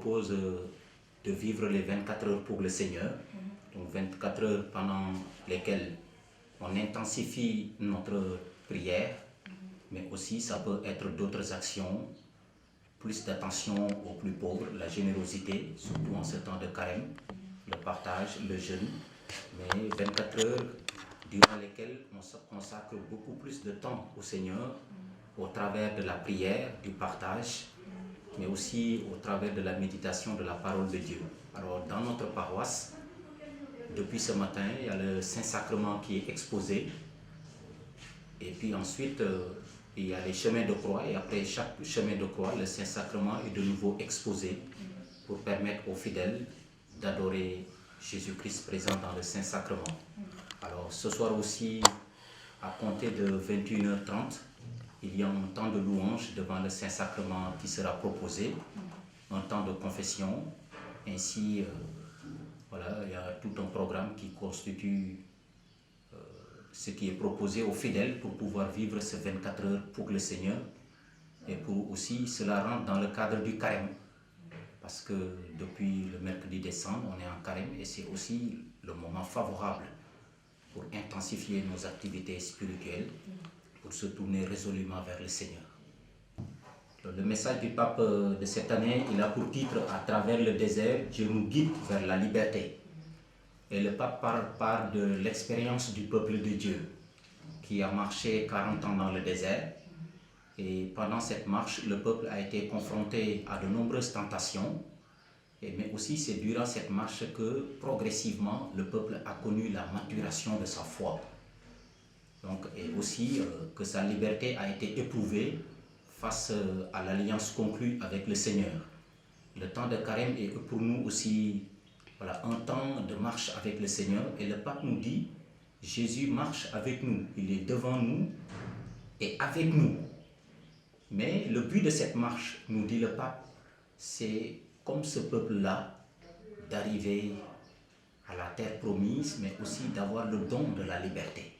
propose de vivre les 24 heures pour le Seigneur. Donc 24 heures pendant lesquelles on intensifie notre prière, mais aussi ça peut être d'autres actions, plus d'attention aux plus pauvres, la générosité, surtout en ce temps de carême, le partage, le jeûne, mais 24 heures durant lesquelles on se consacre beaucoup plus de temps au Seigneur, au travers de la prière, du partage, mais aussi au travers de la méditation de la parole de Dieu. Alors dans notre paroisse, depuis ce matin, il y a le Saint-Sacrement qui est exposé, et puis ensuite il y a les chemins de croix, et après chaque chemin de croix, le Saint-Sacrement est de nouveau exposé pour permettre aux fidèles d'adorer Jésus-Christ présent dans le Saint-Sacrement. Alors ce soir aussi, à compter de 21h30, il y a un temps de louange devant le Saint-Sacrement qui sera proposé, un temps de confession, ainsi voilà, il y a tout un programme qui constitue ce qui est proposé aux fidèles pour pouvoir vivre ces 24 heures pour le Seigneur, et pour aussi cela rentre dans le cadre du carême, parce que depuis le mercredi décembre, on est en carême et c'est aussi le moment favorable pour intensifier nos activités spirituelles, pour se tourner résolument vers le Seigneur. Le message du pape de cette année, il a pour titre « À travers le désert, Dieu nous guide vers la liberté ». Et le pape parle de l'expérience du peuple de Dieu qui a marché 40 ans dans le désert. Et pendant cette marche, le peuple a été confronté à de nombreuses tentations. Mais aussi, c'est durant cette marche que progressivement, le peuple a connu la maturation de sa foi. Donc, et aussi que sa liberté a été éprouvée face à l'alliance conclue avec le Seigneur. Le temps de carême est pour nous aussi voilà, un temps de marche avec le Seigneur. Et le pape nous dit, Jésus marche avec nous, il est devant nous et avec nous. Mais le but de cette marche, nous dit le pape, c'est comme ce peuple-là, d'arriver à la terre promise, mais aussi d'avoir le don de la liberté.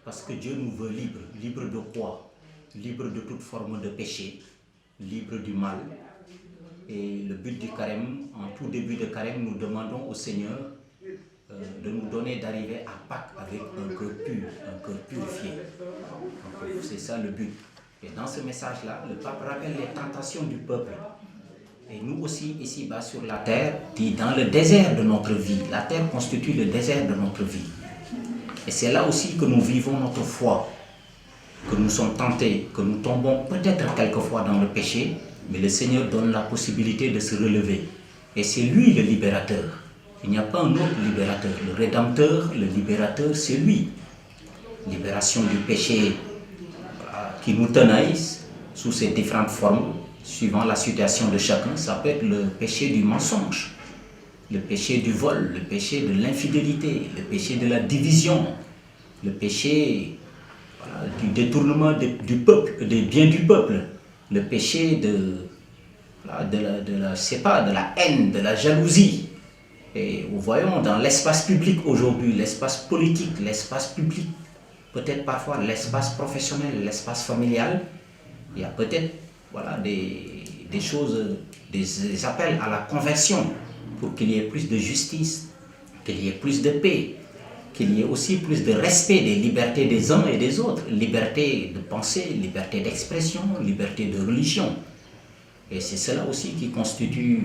Parce que Dieu nous veut libres. Libres de quoi? Libres de toute forme de péché, libres du mal. Et le but du carême, en tout début de carême, nous demandons au Seigneur de nous donner d'arriver à Pâques avec un cœur pur, un cœur purifié. C'est ça le but. Et dans ce message-là, le pape rappelle les tentations du peuple. Et nous aussi, ici-bas sur la terre, dit dans le désert de notre vie. La terre constitue le désert de notre vie. Et c'est là aussi que nous vivons notre foi, que nous sommes tentés, que nous tombons peut-être quelquefois dans le péché, mais le Seigneur donne la possibilité de se relever. Et c'est lui le libérateur. Il n'y a pas un autre libérateur. Le Rédempteur, le libérateur, c'est lui. Libération du péché qui nous tenaille sous ses différentes formes, suivant la situation de chacun. Ça peut être le péché du mensonge, le péché du vol, le péché de l'infidélité, le péché de la division, le péché voilà, du détournement du peuple, des biens du peuple, le péché de la haine, de la jalousie. Et nous voyons dans l'espace public aujourd'hui, l'espace politique, l'espace public, peut-être parfois l'espace professionnel, l'espace familial, il y a peut-être voilà, des choses, des appels à la conversion pour qu'il y ait plus de justice, qu'il y ait plus de paix, qu'il y ait aussi plus de respect des libertés des uns et des autres, liberté de pensée, liberté d'expression, liberté de religion. Et c'est cela aussi qui constitue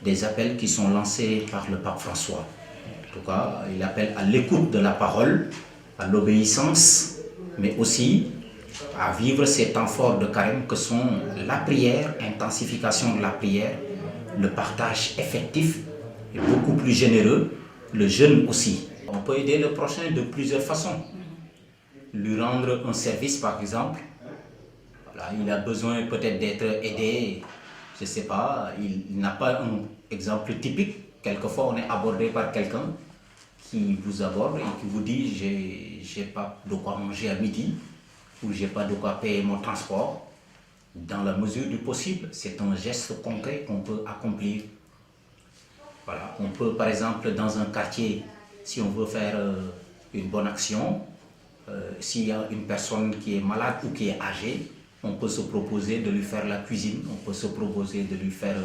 des appels qui sont lancés par le pape François. En tout cas, il appelle à l'écoute de la parole, à l'obéissance, mais aussi à vivre ces temps forts de carême que sont la prière, intensification de la prière, le partage effectif et beaucoup plus généreux, le jeûne aussi. On peut aider le prochain de plusieurs façons. Lui rendre un service par exemple. Voilà, il a besoin peut-être d'être aidé, je ne sais pas, il n'a pas un exemple typique. Quelquefois on est abordé par quelqu'un qui vous aborde et qui vous dit j'ai pas de quoi manger à midi ou j'ai pas de quoi payer mon transport. Dans la mesure du possible, c'est un geste concret qu'on peut accomplir. Voilà. On peut par exemple dans un quartier, si on veut faire une bonne action, s'il y a une personne qui est malade ou qui est âgée, on peut se proposer de lui faire la cuisine, on peut se proposer de lui faire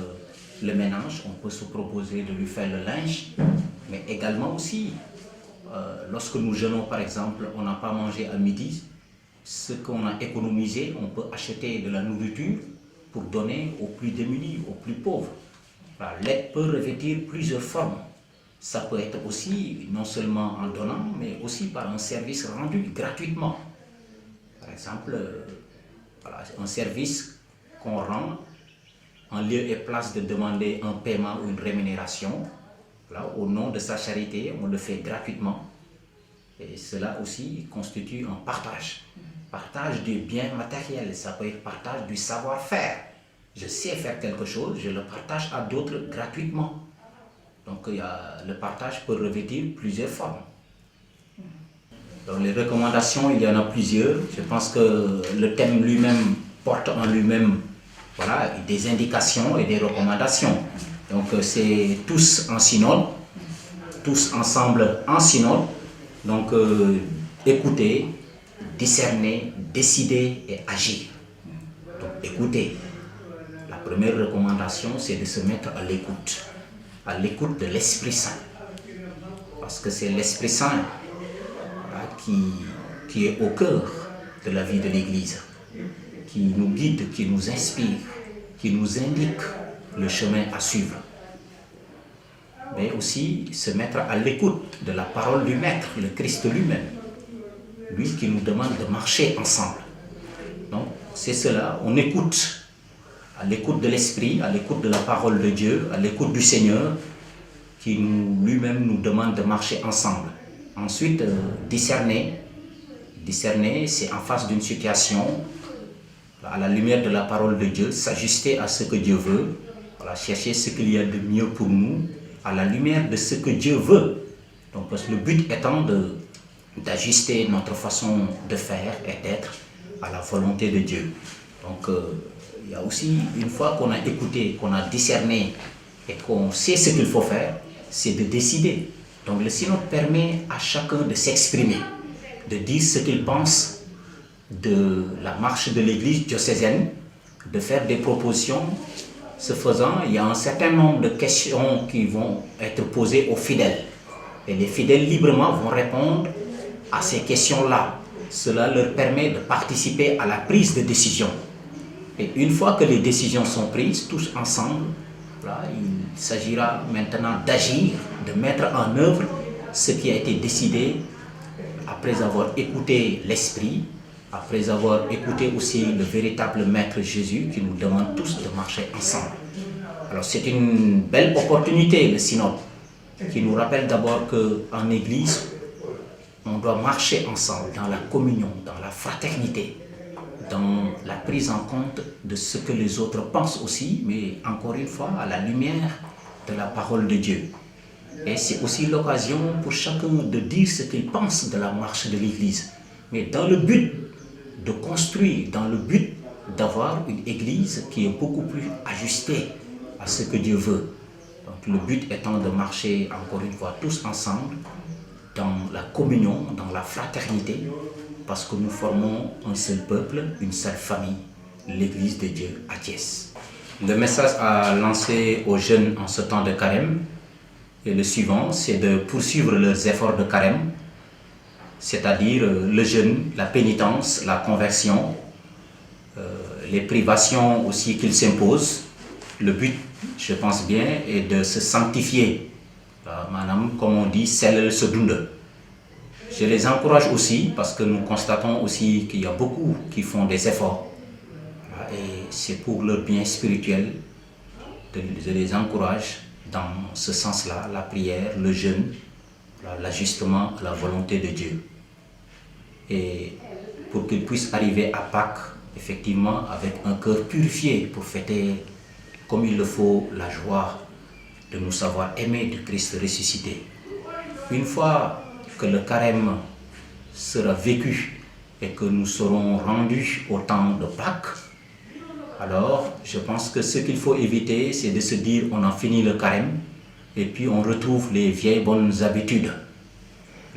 le ménage, on peut se proposer de lui faire le linge, mais également aussi, lorsque nous jeûnons par exemple, on n'a pas mangé à midi, ce qu'on a économisé, on peut acheter de la nourriture pour donner aux plus démunis, aux plus pauvres. Voilà, l'aide peut revêtir plusieurs formes. Ça peut être aussi non seulement en donnant, mais aussi par un service rendu gratuitement. Par exemple, voilà, un service qu'on rend en lieu et place de demander un paiement ou une rémunération. Voilà, au nom de sa charité, on le fait gratuitement. Et cela aussi constitue un partage. Partage du bien matériel, ça peut être partage du savoir-faire. Je sais faire quelque chose, je le partage à d'autres gratuitement. Donc le partage peut revêtir plusieurs formes. Dans les recommandations, il y en a plusieurs. Je pense que le thème lui-même porte en lui-même, voilà, des indications et des recommandations. Donc c'est tous en synode, tous ensemble en synode. Donc écouter, discerner, décider et agir. Donc écoutez. La première recommandation, c'est de se mettre à l'écoute de l'Esprit Saint. Parce que c'est l'Esprit Saint, voilà, qui est au cœur de la vie de l'Église, qui nous guide, qui nous inspire, qui nous indique le chemin à suivre. Mais aussi se mettre à l'écoute de la parole du Maître, le Christ lui-même, lui qui nous demande de marcher ensemble. Donc c'est cela, on écoute. À l'écoute de l'Esprit, à l'écoute de la parole de Dieu, à l'écoute du Seigneur, qui lui-même nous demande de marcher ensemble. Ensuite, discerner. Discerner, c'est en face d'une situation, à la lumière de la parole de Dieu, s'ajuster à ce que Dieu veut, voilà, chercher ce qu'il y a de mieux pour nous, à la lumière de ce que Dieu veut. Donc, parce que le but étant d'ajuster notre façon de faire et d'être à la volonté de Dieu. Donc, il y a aussi, une fois qu'on a écouté, qu'on a discerné et qu'on sait ce qu'il faut faire, c'est de décider. Donc le synode permet à chacun de s'exprimer, de dire ce qu'il pense de la marche de l'église diocésaine, de faire des propositions. Ce faisant, il y a un certain nombre de questions qui vont être posées aux fidèles. Et les fidèles librement vont répondre à ces questions-là. Cela leur permet de participer à la prise de décision. Et une fois que les décisions sont prises, tous ensemble, là, il s'agira maintenant d'agir, de mettre en œuvre ce qui a été décidé après avoir écouté l'Esprit, après avoir écouté aussi le véritable Maître Jésus qui nous demande tous de marcher ensemble. Alors c'est une belle opportunité, le synode, qui nous rappelle d'abord qu'en Église, on doit marcher ensemble dans la communion, dans la fraternité, dans la prise en compte de ce que les autres pensent aussi, mais encore une fois, à la lumière de la parole de Dieu. Et c'est aussi l'occasion pour chacun de dire ce qu'il pense de la marche de l'Église, mais dans le but de construire, dans le but d'avoir une Église qui est beaucoup plus ajustée à ce que Dieu veut. Donc le but étant de marcher, encore une fois, tous ensemble, dans la communion, dans la fraternité, parce que nous formons un seul peuple, une seule famille, l'Église de Dieu à Thiès. Le message à lancer aux jeunes en ce temps de carême est le suivant, c'est de poursuivre leurs efforts de carême, c'est-à-dire le jeûne, la pénitence, la conversion, les privations aussi qu'ils s'imposent. Le but, je pense bien, est de se sanctifier. Madame, comme on dit, sellel se dunda. Je les encourage aussi parce que nous constatons aussi qu'il y a beaucoup qui font des efforts. Et c'est pour leur bien spirituel. Je les encourage dans ce sens-là, la prière, le jeûne, l'ajustement à la volonté de Dieu. Et pour qu'ils puissent arriver à Pâques, effectivement, avec un cœur purifié pour fêter comme il le faut la joie de nous savoir aimer du Christ ressuscité. Une fois que le carême sera vécu et que nous serons rendus au temps de Pâques, alors je pense que ce qu'il faut éviter, c'est de se dire on a fini le carême et puis on retrouve les vieilles bonnes habitudes.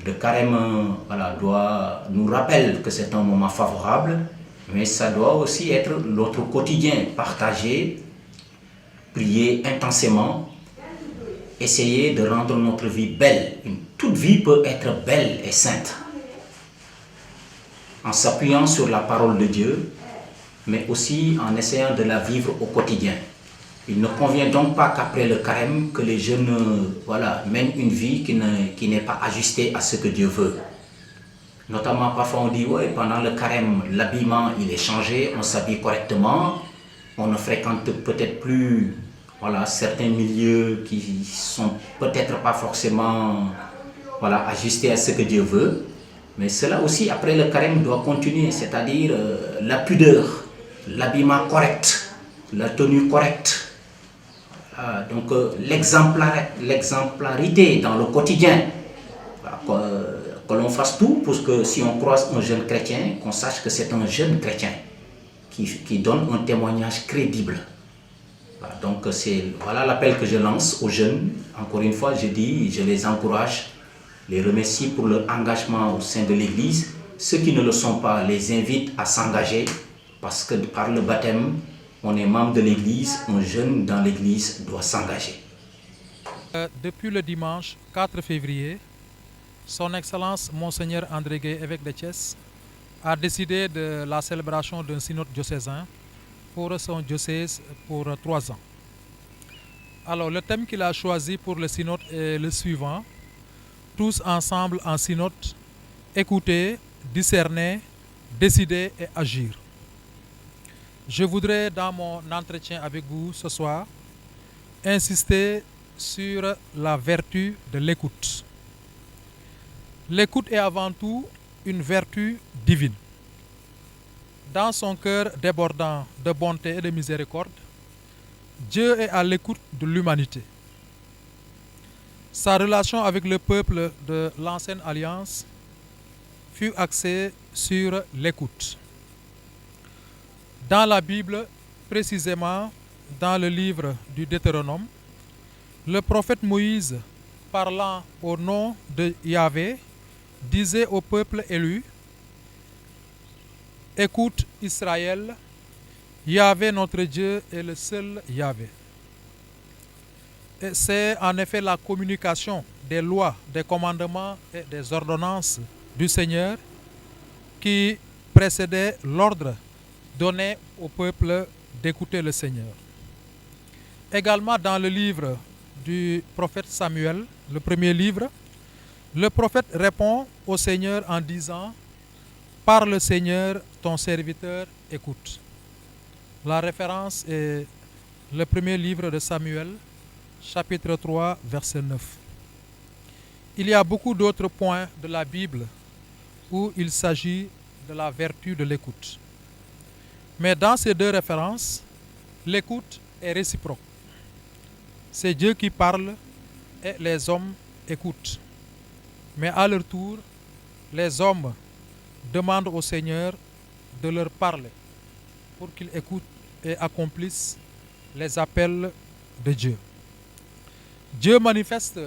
Le carême nous rappelle que c'est un moment favorable, mais ça doit aussi être notre quotidien partagé prier intensément, essayer de rendre notre vie belle. Toute vie peut être belle et sainte en s'appuyant sur la parole de Dieu, mais aussi en essayant de la vivre au quotidien. Il ne convient donc pas qu'après le carême, que les jeunes mènent une vie qui n'est pas ajustée à ce que Dieu veut. Notamment, parfois on dit, ouais, pendant le carême, l'habillement il est changé, on s'habille correctement, on ne fréquente peut-être plus certains milieux qui sont peut-être pas forcément ajustés à ce que Dieu veut. Mais cela aussi, après le carême, doit continuer, c'est-à-dire la pudeur, l'habillement correct, la tenue correcte. Donc l'exemplarité dans le quotidien. Que l'on fasse tout pour que si on croise un jeune chrétien, qu'on sache que c'est un jeune chrétien qui donne un témoignage crédible. Donc voilà l'appel que je lance aux jeunes. Encore une fois, je les encourage, les remercie pour leur engagement au sein de l'Église. Ceux qui ne le sont pas, les invite à s'engager parce que par le baptême, on est membre de l'Église. Un jeune dans l'Église doit s'engager. Depuis le dimanche 4 février, Son Excellence Monseigneur André Gueye, évêque de Thiès, a décidé de la célébration d'un synode diocésain pour son diocèse pour 3 ans. Alors, le thème qu'il a choisi pour le synode est le suivant: tous ensemble en synode, écouter, discerner, décider et agir. Je voudrais, dans mon entretien avec vous ce soir, insister sur la vertu de l'écoute. L'écoute est avant tout une vertu divine. Dans son cœur débordant de bonté et de miséricorde, Dieu est à l'écoute de l'humanité. Sa relation avec le peuple de l'ancienne alliance fut axée sur l'écoute. Dans la Bible, précisément dans le livre du Deutéronome, le prophète Moïse, parlant au nom de Yahvé, disait au peuple élu: écoute Israël, Yahvé notre Dieu est le seul Yahvé. Et c'est en effet la communication des lois, des commandements et des ordonnances du Seigneur qui précédait l'ordre donné au peuple d'écouter le Seigneur. Également dans le livre du prophète Samuel, le premier livre, le prophète répond au Seigneur en disant: parle Seigneur, ton serviteur écoute. La référence est le premier livre de Samuel, chapitre 3, verset 9. Il y a beaucoup d'autres points de la Bible où il s'agit de la vertu de l'écoute. Mais dans ces deux références, l'écoute est réciproque. C'est Dieu qui parle et les hommes écoutent. Mais à leur tour, les hommes demandent au Seigneur de leur parler pour qu'ils écoutent et accomplissent les appels de Dieu. Dieu manifeste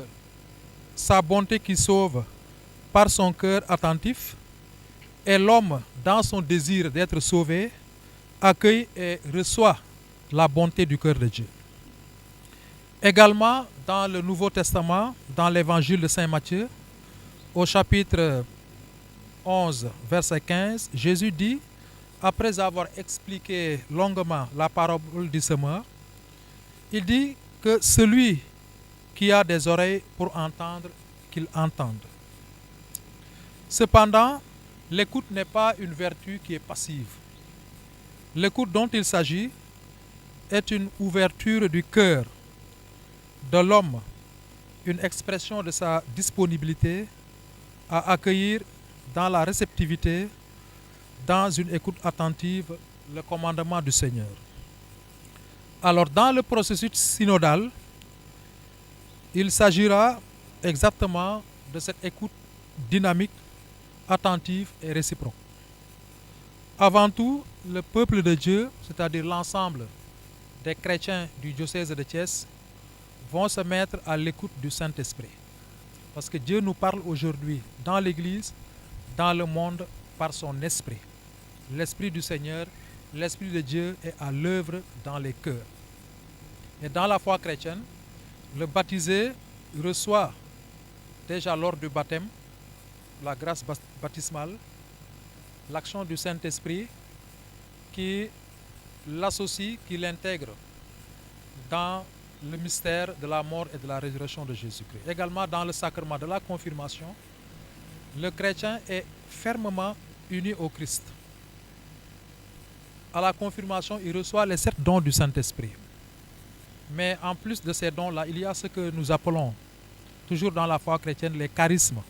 sa bonté qui sauve par son cœur attentif, et l'homme, dans son désir d'être sauvé, accueille et reçoit la bonté du cœur de Dieu. Également, dans le Nouveau Testament, dans l'évangile de Saint Matthieu, au chapitre 11, verset 15, Jésus dit, après avoir expliqué longuement la parabole du semeur, il dit que celui qui a des oreilles pour entendre, qu'il entende. Cependant, l'écoute n'est pas une vertu qui est passive. L'écoute dont il s'agit est une ouverture du cœur de l'homme, une expression de sa disponibilité à accueillir dans la réceptivité, dans une écoute attentive, le commandement du Seigneur. Alors, dans le processus synodal, il s'agira exactement de cette écoute dynamique, attentive et réciproque. Avant tout, le peuple de Dieu, c'est-à-dire l'ensemble des chrétiens du diocèse de Thiès, vont se mettre à l'écoute du Saint-Esprit. Parce que Dieu nous parle aujourd'hui dans l'Église, dans le monde, par son Esprit. L'Esprit du Seigneur, l'Esprit de Dieu est à l'œuvre dans les cœurs. Et dans la foi chrétienne, le baptisé reçoit déjà lors du baptême la grâce baptismale, l'action du Saint-Esprit qui l'associe, qui l'intègre dans le mystère de la mort et de la résurrection de Jésus-Christ. Également dans le sacrement de la confirmation, le chrétien est fermement uni au Christ. À la confirmation, il reçoit les 7 dons du Saint-Esprit. Mais en plus de ces dons-là, il y a ce que nous appelons, toujours dans la foi chrétienne, les charismes.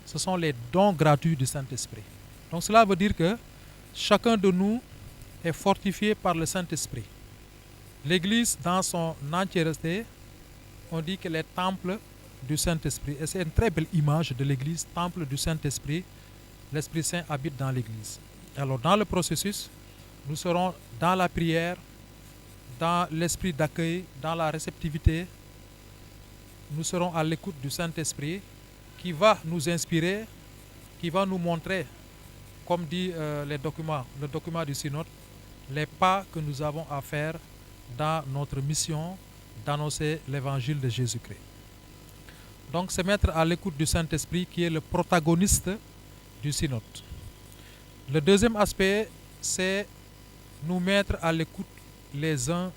Ce sont les dons gratuits du Saint-Esprit. Donc cela veut dire que chacun de nous est fortifié par le Saint-Esprit. L'Église, dans son entièreté, on dit qu'elle est temple du Saint-Esprit. Et c'est une très belle image de l'Église, temple du Saint-Esprit. L'Esprit Saint habite dans l'Église. Alors dans le processus, nous serons dans la prière, dans l'esprit d'accueil, dans la réceptivité. Nous serons à l'écoute du Saint-Esprit qui va nous inspirer, qui va nous montrer, comme dit le document du synode, les pas que nous avons à faire dans notre mission d'annoncer l'évangile de Jésus-Christ. Donc c'est mettre à l'écoute du Saint-Esprit qui est le protagoniste du synode. Le deuxième aspect, c'est nous mettre à l'écoute les uns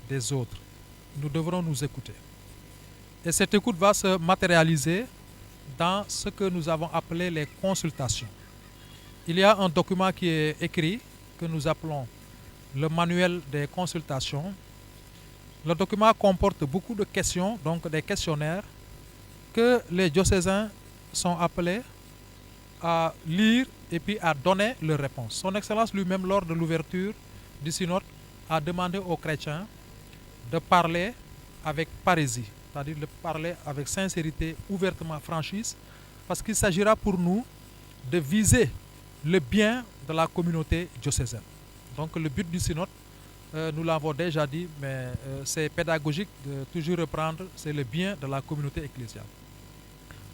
des autres. Nous devrons nous écouter. Et cette écoute va se matérialiser dans ce que nous avons appelé les consultations. Il y a un document qui est écrit, que nous appelons le manuel des consultations. Le document comporte beaucoup de questions, donc des questionnaires, que les diocésains sont appelés à lire et puis à donner leurs réponses. Son Excellence lui-même, lors de l'ouverture du synode, a demandé aux chrétiens de parler avec parésie, c'est-à-dire de parler avec sincérité, ouvertement, franchise, parce qu'il s'agira pour nous de viser le bien de la communauté diocésaine. Donc le but du synode, nous l'avons déjà dit, mais c'est pédagogique de toujours reprendre, c'est le bien de la communauté ecclésiale.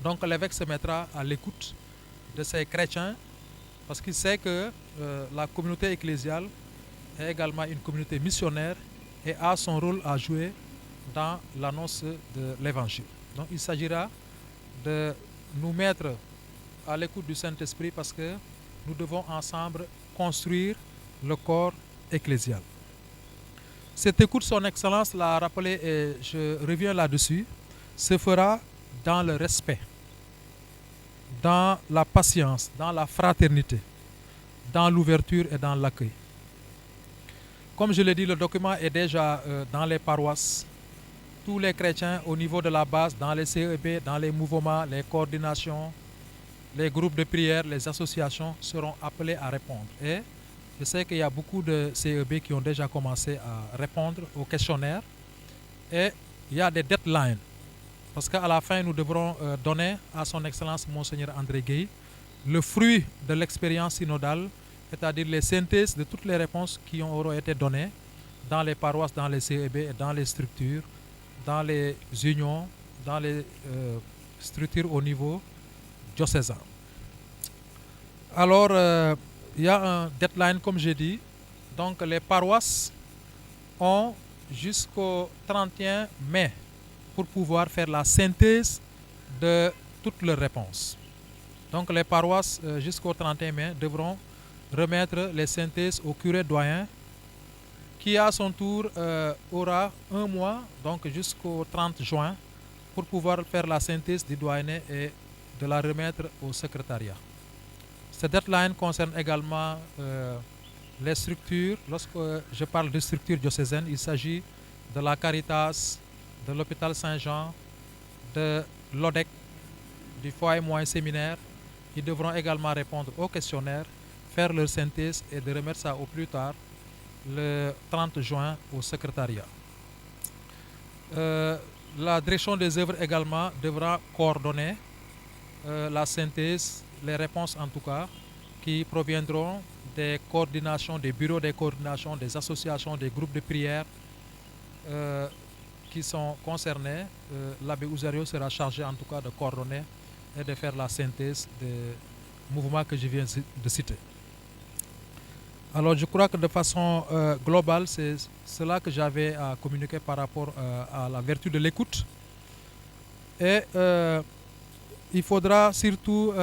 Donc l'évêque se mettra à l'écoute de ces chrétiens, parce qu'il sait que la communauté ecclésiale est également une communauté missionnaire et a son rôle à jouer dans l'annonce de l'évangile. Donc il s'agira de nous mettre à l'écoute du Saint-Esprit parce que nous devons ensemble construire le corps ecclésial. Cette écoute, son Excellence l'a rappelé et je reviens là-dessus, se fera dans le respect, dans la patience, dans la fraternité, dans l'ouverture et dans l'accueil. Comme je l'ai dit, le document est déjà dans les paroisses. Tous les chrétiens au niveau de la base, dans les CEB, dans les mouvements, les coordinations, les groupes de prière, les associations seront appelés à répondre. Et je sais qu'il y a beaucoup de CEB qui ont déjà commencé à répondre aux questionnaires. Et il y a des deadlines. Parce qu'à la fin, nous devrons donner à son Excellence Monseigneur André Gueye le fruit de l'expérience synodale, c'est-à-dire les synthèses de toutes les réponses qui auront été données dans les paroisses, dans les CEB, dans les structures, dans les unions, dans les structures au niveau diocésain. Alors, il y a un deadline, comme j'ai dit. Donc, les paroisses ont jusqu'au 31 mai pour pouvoir faire la synthèse de toutes leurs réponses. Donc, les paroisses, jusqu'au 31 mai, devront remettre les synthèses au curé doyen qui, à son tour, aura un mois, donc jusqu'au 30 juin, pour pouvoir faire la synthèse du doyenné et de la remettre au secrétariat. Cette deadline concerne également les structures. Lorsque je parle de structures diocésaines, il s'agit de la Caritas, de l'hôpital Saint-Jean, de l'ODEC, du foyer moyen séminaire. Ils devront également répondre aux questionnaires, faire leur synthèse et de remettre ça au plus tard le 30 juin au secrétariat. La direction des œuvres également devra coordonner la synthèse, les réponses en tout cas, qui proviendront des coordinations, des bureaux de coordination, des associations, des groupes de prière qui sont concernés. L'abbé Ouzario sera chargé en tout cas de coordonner et de faire la synthèse des mouvements que je viens de citer. Alors je crois que de façon globale, c'est cela que j'avais à communiquer par rapport à la vertu de l'écoute. Et il faudra surtout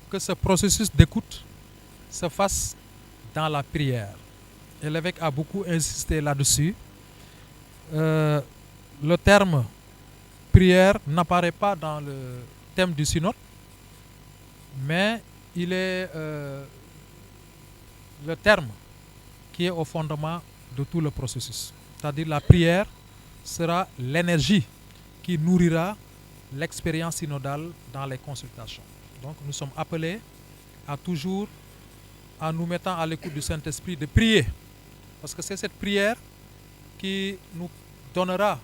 que ce processus d'écoute se fasse dans la prière. Et l'évêque a beaucoup insisté là-dessus. Le terme prière n'apparaît pas dans le thème du synode, mais il est le terme qui est au fondement de tout le processus. C'est-à-dire la prière sera l'énergie qui nourrira l'expérience synodale dans les consultations. Donc nous sommes appelés à toujours, en nous mettant à l'écoute du Saint-Esprit, de prier. Parce que c'est cette prière qui nous donnera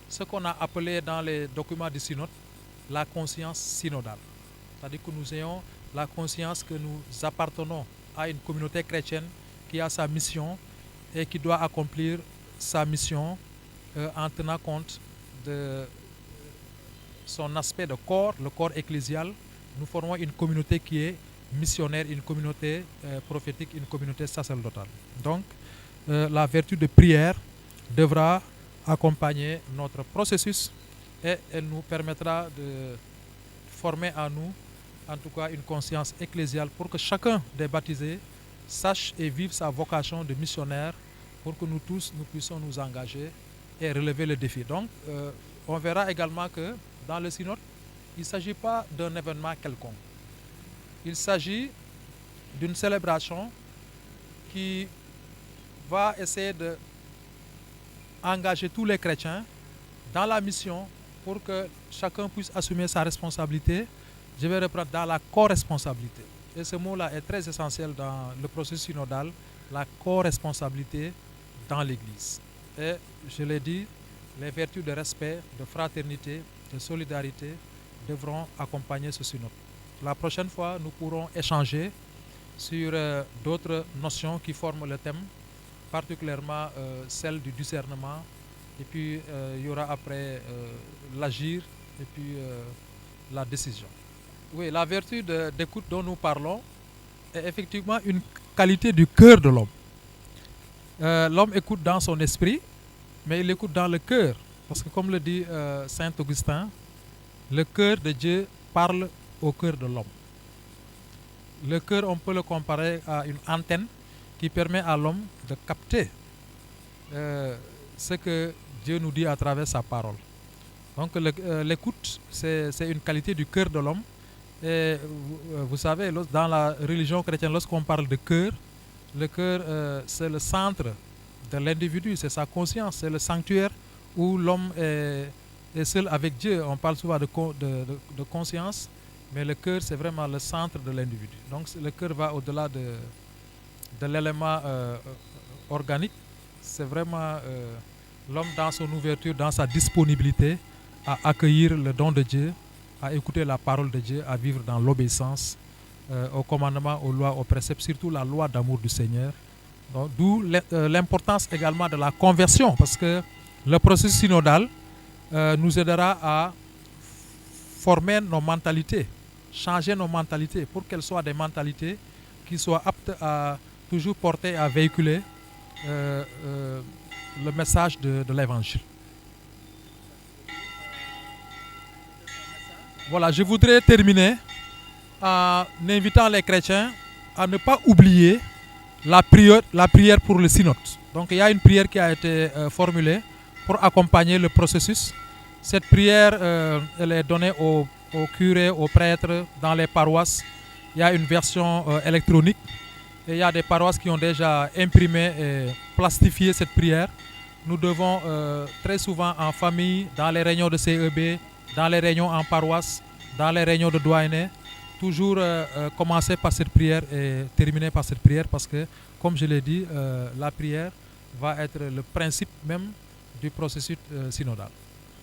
ce qu'on a appelé dans les documents du synode la conscience synodale. C'est-à-dire que nous ayons la conscience que nous appartenons à une communauté chrétienne qui a sa mission et qui doit accomplir sa mission en tenant compte de son aspect de corps, le corps ecclésial. Nous formons une communauté qui est missionnaire, une communauté prophétique, une communauté sacerdotale. Donc, la vertu de prière devra accompagner notre processus et elle nous permettra de former en nous, en tout cas, une conscience ecclésiale pour que chacun des baptisés sache et vive sa vocation de missionnaire pour que nous tous, nous puissions nous engager et relever le défi. Donc, on verra également que dans le synode, il ne s'agit pas d'un événement quelconque. Il s'agit d'une célébration qui va essayer de engager tous les chrétiens dans la mission pour que chacun puisse assumer sa responsabilité. Je vais reprendre dans la co-responsabilité. Et ce mot-là est très essentiel dans le processus synodal, la co-responsabilité dans l'Église. Et je l'ai dit, les vertus de respect, de fraternité, de solidarité devront accompagner ce synode. La prochaine fois, nous pourrons échanger sur d'autres notions qui forment le thème, particulièrement celle du discernement. Et puis, il y aura après l'agir et puis la décision. Oui, la vertu d'écoute dont nous parlons est effectivement une qualité du cœur de l'homme. L'homme écoute dans son esprit, mais il écoute dans le cœur. Parce que comme le dit Saint Augustin, le cœur de Dieu parle au cœur de l'homme. Le cœur, on peut le comparer à une antenne qui permet à l'homme de capter ce que Dieu nous dit à travers sa parole. Donc l'écoute, c'est une qualité du cœur de l'homme. Et vous savez, dans la religion chrétienne, lorsqu'on parle de cœur, le cœur, c'est le centre de l'individu, c'est sa conscience, c'est le sanctuaire où l'homme est seul avec Dieu. On parle souvent de conscience, mais le cœur, c'est vraiment le centre de l'individu. Donc le cœur va au-delà de l'élément organique. C'est vraiment l'homme dans son ouverture, dans sa disponibilité à accueillir le don de Dieu, à écouter la parole de Dieu, à vivre dans l'obéissance aux commandements, aux lois, aux préceptes, surtout la loi d'amour du Seigneur. D'où l'importance également de la conversion, parce que le processus synodal nous aidera à former nos mentalités, changer nos mentalités pour qu'elles soient des mentalités qui soient aptes à toujours porter, à véhiculer le message de l'Évangile. Voilà, je voudrais terminer en invitant les chrétiens à ne pas oublier la prière pour le synode. Donc il y a une prière qui a été formulée pour accompagner le processus. Cette prière, elle est donnée aux curés, aux prêtres dans les paroisses. Il y a une version électronique et il y a des paroisses qui ont déjà imprimé et plastifié cette prière. Nous devons très souvent en famille, dans les réunions de CEB, dans les réunions en paroisse, dans les réunions de doyenné, toujours commencer par cette prière et terminer par cette prière parce que, comme je l'ai dit, la prière va être le principe même du processus synodal.